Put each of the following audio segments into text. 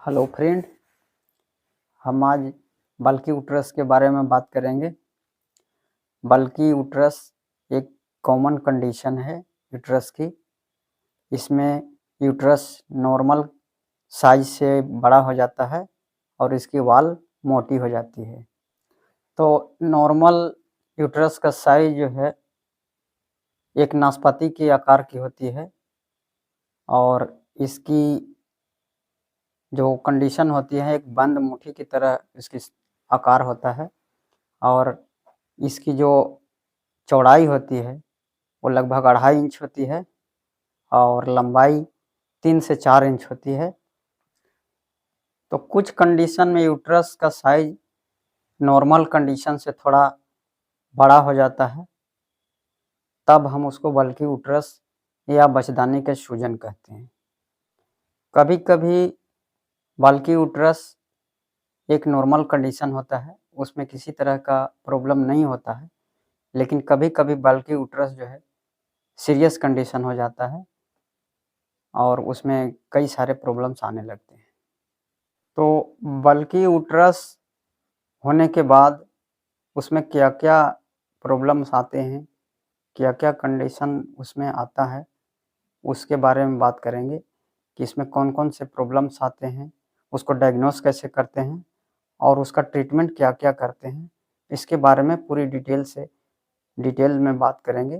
Hello friend, हम आज बल्की uterus के बारे में बात करेंगे। बल्की यूट्रस एक कॉमन कंडीशन है यूट्रस की। इसमें यूट्रस नॉर्मल साइज से बड़ा हो जाता है और इसकी वॉल मोटी हो जाती है। तो नॉर्मल यूट्रस का साइज जो है एक नाशपाती के आकार की होती है और इसकी जो कंडीशन होती है एक बंद मुट्ठी की तरह इसकी आकार होता है और इसकी जो चौड़ाई होती है वो लगभग 2.5 इंच होती है और लंबाई 3 से 4 इंच होती है। तो कुछ कंडीशन में यूट्रस का साइज नॉर्मल कंडीशन से थोड़ा बड़ा हो जाता है, तब हम उसको बल्की यूट्रस या बचदाने के सूजन कहते हैं। कभी कभी बल्की यूट्रस एक नॉर्मल कंडीशन होता है, उसमें किसी तरह का प्रॉब्लम नहीं होता है, लेकिन कभी कभी बल्की यूट्रस जो है सीरियस कंडीशन हो जाता है और उसमें कई सारे प्रॉब्लम्स आने लगते हैं। तो बल्की यूट्रस होने के बाद उसमें क्या-क्या प्रॉब्लम्स आते हैं, क्या-क्या कंडीशन उसमें आता है, उसके बारे में बात करेंगे कि इसमें कौन-कौन से प्रॉब्लम्स आते हैं, उसको डायग्नोस कैसे करते हैं और उसका ट्रीटमेंट क्या-क्या करते हैं, इसके बारे में पूरी डिटेल में बात करेंगे।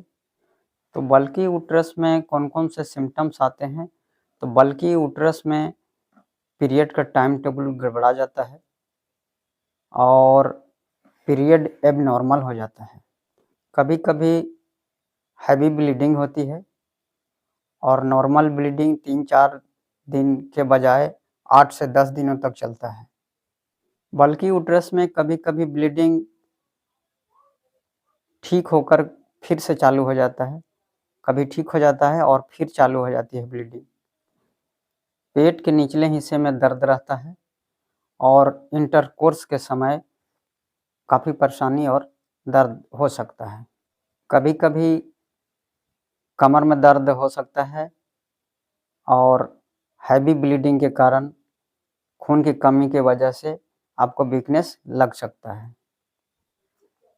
तो बल्की यूट्रस में कौन-कौन से सिम्पटम्स आते हैं, तो बल्की यूट्रस में पीरियड का टाइम टेबल गड़बड़ा जाता है और पीरियड एबनॉर्मल हो जाता है। कभी-कभी हैवी ब्लीडिंग होती है और नॉर्मल ब्लीडिंग 3-4 दिन के बजाय 8 से 10 दिनों तक चलता है। बल्की यूट्रस में कभी-कभी ब्लीडिंग ठीक होकर फिर से चालू हो जाता है, कभी ठीक हो जाता है और फिर चालू हो जाती है ब्लीडिंग। पेट के निचले हिस्से में दर्द रहता है और इंटरकोर्स के समय काफ़ी परेशानी और दर्द हो सकता है। कभी-कभी कमर में दर्द हो सकता है और हैवी ब्लीडिंग के कारण खून की कमी की वजह से आपको वीकनेस लग सकता है।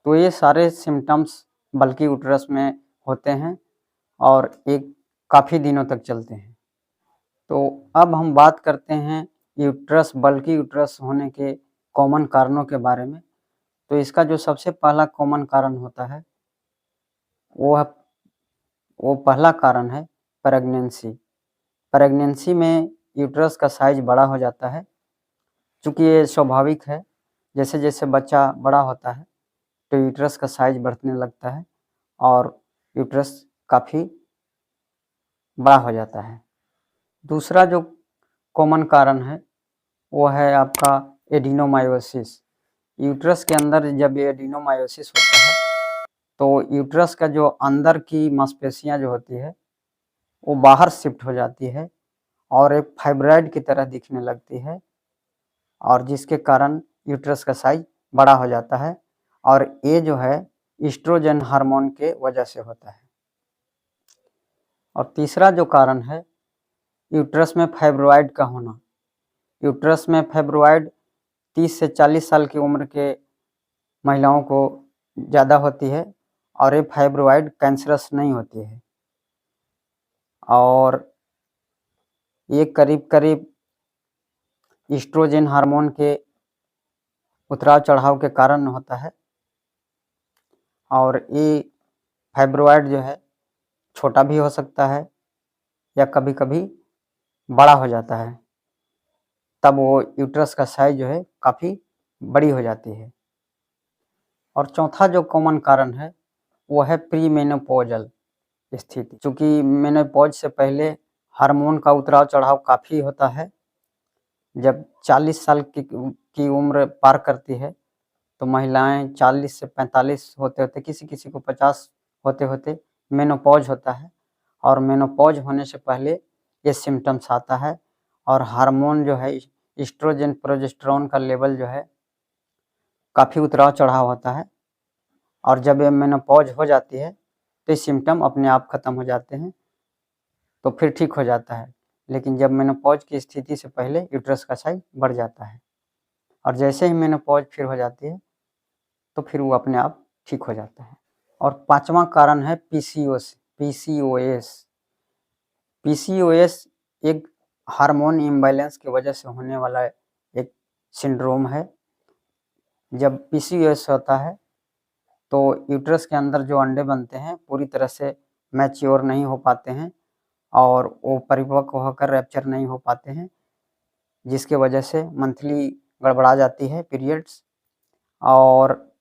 तो ये सारे सिम्पटम्स बल्की यूट्रस में होते हैं और एक काफ़ी दिनों तक चलते हैं। तो अब हम बात करते हैं बल्की यूट्रस होने के कॉमन कारणों के बारे में। तो इसका जो सबसे पहला कॉमन कारण होता है वो पहला कारण है प्रेगनेंसी। प्रेगनेंसी में यूट्रस का साइज बड़ा हो जाता है। चूँकि ये स्वाभाविक है, जैसे-जैसे बच्चा बड़ा होता है तो यूट्रस का साइज बढ़ने लगता है और यूट्रस काफ़ी बड़ा हो जाता है। दूसरा जो कॉमन कारण है वो है आपका एडिनोमायोसिस। यूट्रस के अंदर जब ये एडिनोमायोसिस होता है तो यूट्रस का जो अंदर की मांसपेशियाँ जो होती है वो बाहर शिफ्ट हो जाती है और एक फाइब्रॉइड की तरह दिखने लगती है और जिसके कारण यूट्रस का साइज बड़ा हो जाता है और ये जो है एस्ट्रोजन हार्मोन के वजह से होता है। और तीसरा जो कारण है यूट्रस में फाइब्रॉइड का होना। यूट्रस में फाइब्रॉइड 30 से 40 साल की उम्र के महिलाओं को ज़्यादा होती है और ये फाइब्रॉइड कैंसरस नहीं होती है और ये करीब-करीब एस्ट्रोजन हार्मोन के उतराव-चढ़ाव के कारण होता है और ये फाइब्रॉइड जो है छोटा भी हो सकता है या कभी-कभी बड़ा हो जाता है, तब वो यूट्रस का साइज जो है काफ़ी बड़ी हो जाती है। और चौथा जो कॉमन कारण है वो है प्री मेनोपॉज़ल स्थिति। चूँकि मेनोपॉज़ से पहले हार्मोन का उतराव-चढ़ाव काफ़ी होता है। जब 40 साल की उम्र पार करती है तो महिलाएँ 40 से 45 होते-होते, किसी-किसी को 50 होते-होते मेनोपॉज़ होता है और मेनोपॉज़ होने से पहले ये सिम्पटम्स आता है और हार्मोन जो है एस्ट्रोजन, प्रोजेस्टेरोन का लेवल जो है काफ़ी उतराव-चढ़ाव होता है और जब ये मेनोपॉज़ हो जाती है तो ये सिम्पटम अपने आप खत्म हो जाते हैं, तो फिर ठीक हो जाता है। लेकिन जब मेनोपॉज की स्थिति से पहले यूट्रस का साइज बढ़ जाता है, और जैसे ही मेनोपॉज फिर हो जाती है तो फिर वो अपने आप ठीक हो जाता है। और 5वां कारण है पीसीओएस। पीसीओएस एक हार्मोन इम्बैलेंस की वजह से होने वाला एक सिंड्रोम है। जब पीसीओएस होता है तो यूट्रस के अंदर जो अंडे बनते हैं पूरी तरह से मैच्योर नहीं हो पाते हैं और वो परिपक्व होकर रैप्चर नहीं हो पाते हैं, जिसके वजह से मंथली गड़बड़ा जाती है पीरियड्स, और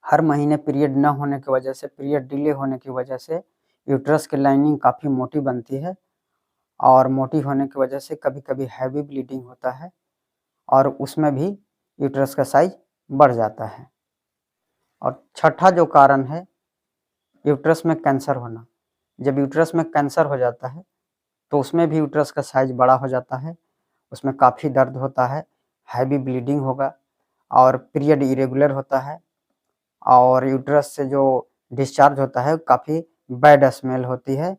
हर महीने पीरियड न होने की वजह से, पीरियड डिले होने की वजह से यूट्रस की लाइनिंग काफ़ी मोटी बनती है, और मोटी होने की वजह से कभी-कभी हैवी ब्लीडिंग होता है और उसमें भी यूट्रस का साइज बढ़ जाता है। और छठा जो कारण है यूट्रस में कैंसर होना। जब यूट्रस में कैंसर हो जाता है तो उसमें भी यूट्रस का साइज बड़ा हो जाता है, उसमें काफ़ी दर्द होता है, हैवी ब्लीडिंग होगा और पीरियड इरेगुलर होता है, और यूट्रस से जो डिस्चार्ज होता है काफ़ी बैड स्मेल होती है,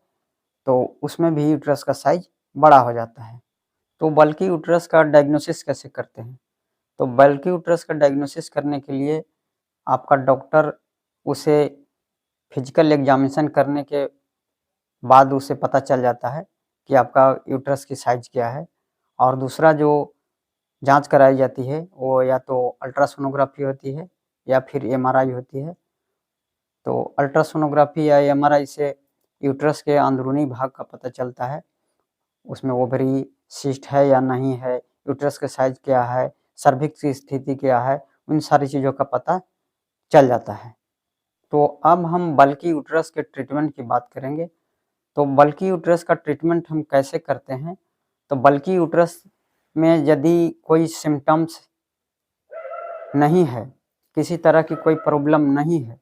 तो उसमें भी यूट्रस का साइज बड़ा हो जाता है। तो बल्की यूट्रस का डायग्नोसिस कैसे करते हैं? तो बल्की यूट्रस का डायग्नोसिस करने के लिए आपका डॉक्टर उसे फिजिकल एग्जामिनेशन करने के बाद उसे पता चल जाता है कि आपका यूट्रस की साइज क्या है। और दूसरा जो जांच कराई जाती है वो या तो अल्ट्रासोनोग्राफी होती है या फिर एमआरआई होती है। तो अल्ट्रासोनोग्राफी या एमआरआई से यूट्रस के अंदरूनी भाग का पता चलता है, उसमें ओवरी सिस्ट है या नहीं है, यूट्रस का साइज क्या है, सर्विक्स की स्थिति क्या है, उन सारी चीज़ों का पता चल जाता है। तो अब हम बल्की यूट्रस के ट्रीटमेंट की बात करेंगे। तो बल्की यूट्रस का ट्रीटमेंट हम कैसे करते हैं? तो बल्की यूट्रस में यदि कोई सिम्पटम्स नहीं है, किसी तरह की कोई प्रॉब्लम नहीं है,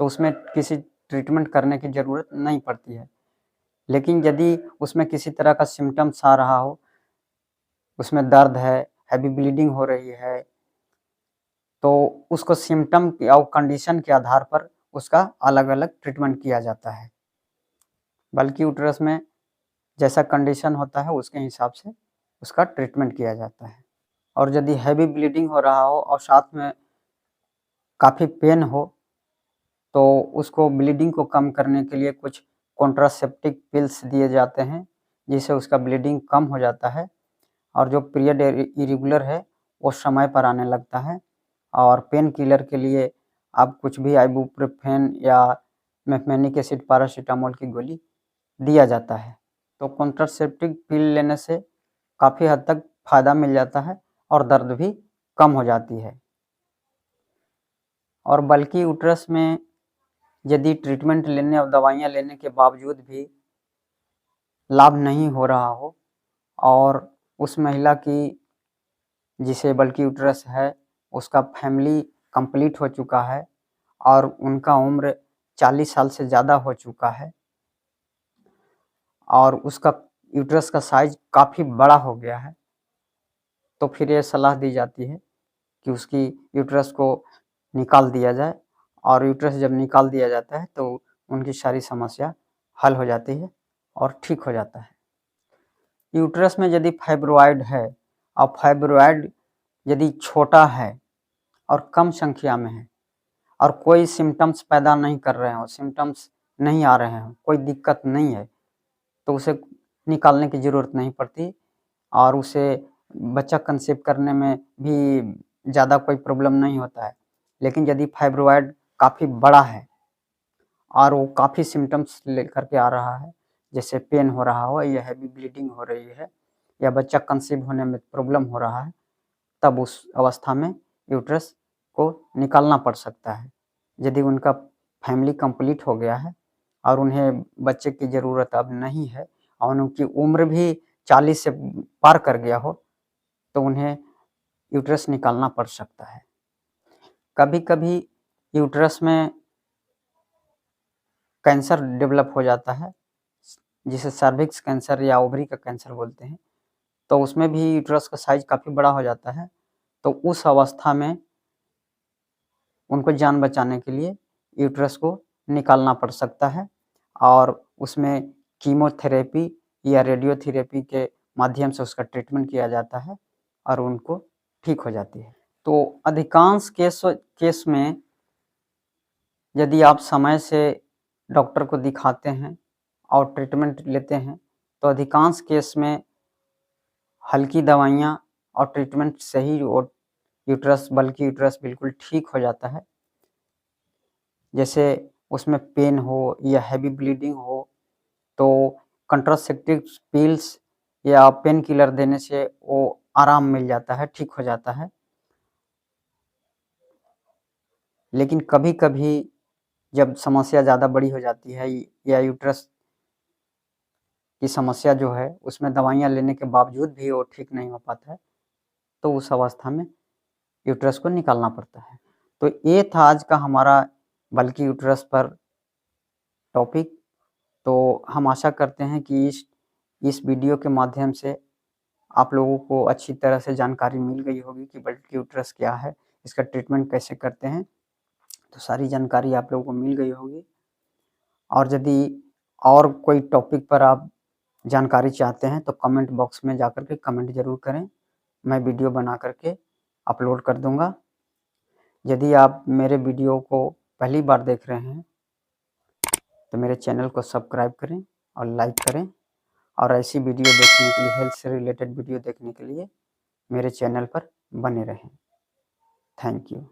तो उसमें किसी ट्रीटमेंट करने की ज़रूरत नहीं पड़ती है। लेकिन यदि उसमें किसी तरह का सिम्पटम्स आ रहा हो, उसमें दर्द है, हैवी ब्लीडिंग हो रही है, तो उसको सिम्पटम और कंडीशन के आधार पर उसका अलग-अलग ट्रीटमेंट किया जाता है। बल्की यूट्रस में जैसा कंडीशन होता है उसके हिसाब से उसका ट्रीटमेंट किया जाता है। और यदि हैवी ब्लीडिंग हो रहा हो और साथ में काफ़ी पेन हो, तो उसको ब्लीडिंग को कम करने के लिए कुछ कॉन्ट्रासेप्टिव पिल्स दिए जाते हैं, जिससे उसका ब्लीडिंग कम हो जाता है और जो पीरियड इरेगुलर है वो समय पर आने लगता है। और पेन किलर के लिए आप कुछ भी आइबुप्रोफेन या मेफेनिक एसिड पैरासिटामोल की गोली दिया जाता है। तो कॉन्ट्रासेप्टिव पिल लेने से काफ़ी हद तक फ़ायदा मिल जाता है और दर्द भी कम हो जाती है। और बल्कि यूट्रस में यदि ट्रीटमेंट लेने और दवाइयाँ लेने के बावजूद भी लाभ नहीं हो रहा हो और उस महिला की जिसे बल्कि यूट्रस है उसका फैमिली कंप्लीट हो चुका है और उनका उम्र 40 साल से ज़्यादा हो चुका है और उसका यूट्रस का साइज काफ़ी बड़ा हो गया है, तो फिर ये सलाह दी जाती है कि उसकी यूट्रस को निकाल दिया जाए। और यूट्रस जब निकाल दिया जाता है तो उनकी सारी समस्या हल हो जाती है और ठीक हो जाता है। यूट्रस में यदि फाइब्रॉइड है और फाइब्रॉइड यदि छोटा है और कम संख्या में है और कोई सिम्पटम्स पैदा नहीं कर रहे हों, सिम्पटम्स नहीं आ रहे हों, कोई दिक्कत नहीं है, तो उसे निकालने की ज़रूरत नहीं पड़ती और उसे बच्चा कंसीव करने में भी ज़्यादा कोई प्रॉब्लम नहीं होता है। लेकिन यदि फाइब्रॉइड काफ़ी बड़ा है और वो काफ़ी सिम्पटम्स लेकर के आ रहा है, जैसे पेन हो रहा हो या हैवी ब्लीडिंग हो रही है या बच्चा कंसीव होने में प्रॉब्लम हो रहा है, तब उस अवस्था में यूट्रस को निकालना पड़ सकता है। यदि उनका फैमिली कंप्लीट हो गया है और उन्हें बच्चे की ज़रूरत अब नहीं है और उनकी उम्र भी 40 से पार कर गया हो, तो उन्हें यूट्रस निकालना पड़ सकता है। कभी-कभी यूट्रस में कैंसर डेवलप हो जाता है, जिसे सर्विक्स कैंसर या ओवरी का कैंसर बोलते हैं, तो उसमें भी यूट्रस का साइज़ काफ़ी बड़ा हो जाता है। तो उस अवस्था में उनको जान बचाने के लिए यूट्रस को निकालना पड़ सकता है और उसमें कीमोथेरेपी या रेडियोथेरेपी के माध्यम से उसका ट्रीटमेंट किया जाता है और उनको ठीक हो जाती है। तो अधिकांश केस में यदि आप समय से डॉक्टर को दिखाते हैं और ट्रीटमेंट लेते हैं तो अधिकांश केस में हल्की दवाइयाँ और ट्रीटमेंट से ही यूट्रस, बल्कि यूट्रस बिल्कुल ठीक हो जाता है। जैसे उसमें पेन हो या हैवी ब्लीडिंग हो तो कंट्रासेप्टिव पिल्स या पेन किलर देने से वो आराम मिल जाता है, ठीक हो जाता है। लेकिन कभी-कभी जब समस्या ज़्यादा बड़ी हो जाती है या यूट्रस की समस्या जो है उसमें दवाइयाँ लेने के बावजूद भी वो ठीक नहीं हो पाता है, तो उस अवस्था में यूट्रस को निकालना पड़ता है। तो ये था आज का हमारा बल्कि यूट्रस पर टॉपिक। तो हम आशा करते हैं कि इस वीडियो के माध्यम से आप लोगों को अच्छी तरह से जानकारी मिल गई होगी कि बल्कि यूट्रस क्या है, इसका ट्रीटमेंट कैसे करते हैं। तो सारी जानकारी आप लोगों को मिल गई होगी। और यदि और कोई टॉपिक पर आप जानकारी चाहते हैं तो कमेंट बॉक्स में जाकर के कमेंट ज़रूर करें, मैं वीडियो बना करके अपलोड कर दूँगा। यदि आप मेरे वीडियो को पहली बार देख रहे हैं तो मेरे चैनल को सब्सक्राइब करें और लाइक करें, और ऐसी वीडियो देखने के लिए, हेल्थ से रिलेटेड वीडियो देखने के लिए मेरे चैनल पर बने रहें। Thank you.